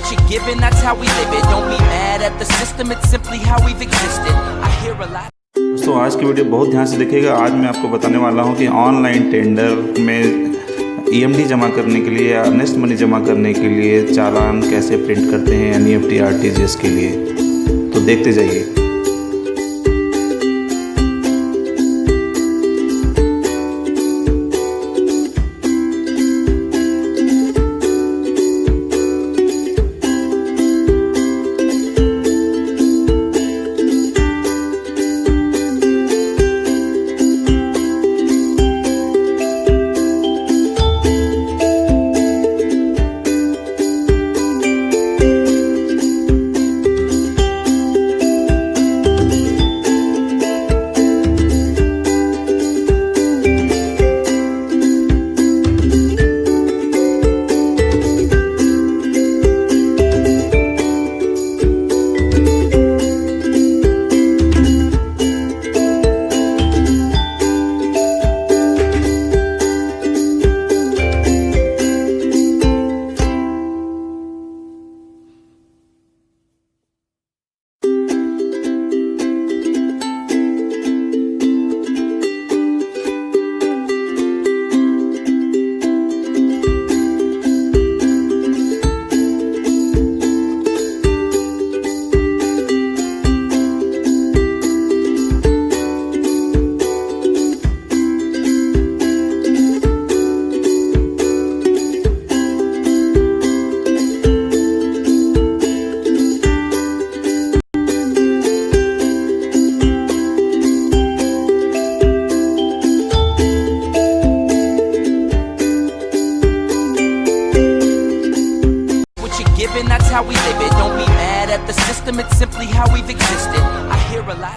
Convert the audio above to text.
What you're given, that's how we live it. Don't be mad at the system, it's simply how we've existed. I hear a lot. दोस्तों आज की video बहुत ध्यान से देखिएगा। आज मैं आपको बताने वाला हूं कि ऑनलाइन टेंडर में ईएमडी जमा करने के लिए या अर्नेस्ट मनी जमा करने के लिए चालान कैसे प्रिंट करते हैं एनईएफटी आरटीजीएस के लिए। तो देखते जाइए। Given, that's how we live it. Don't be mad at the system, it's simply how we've existed. I hear a lot.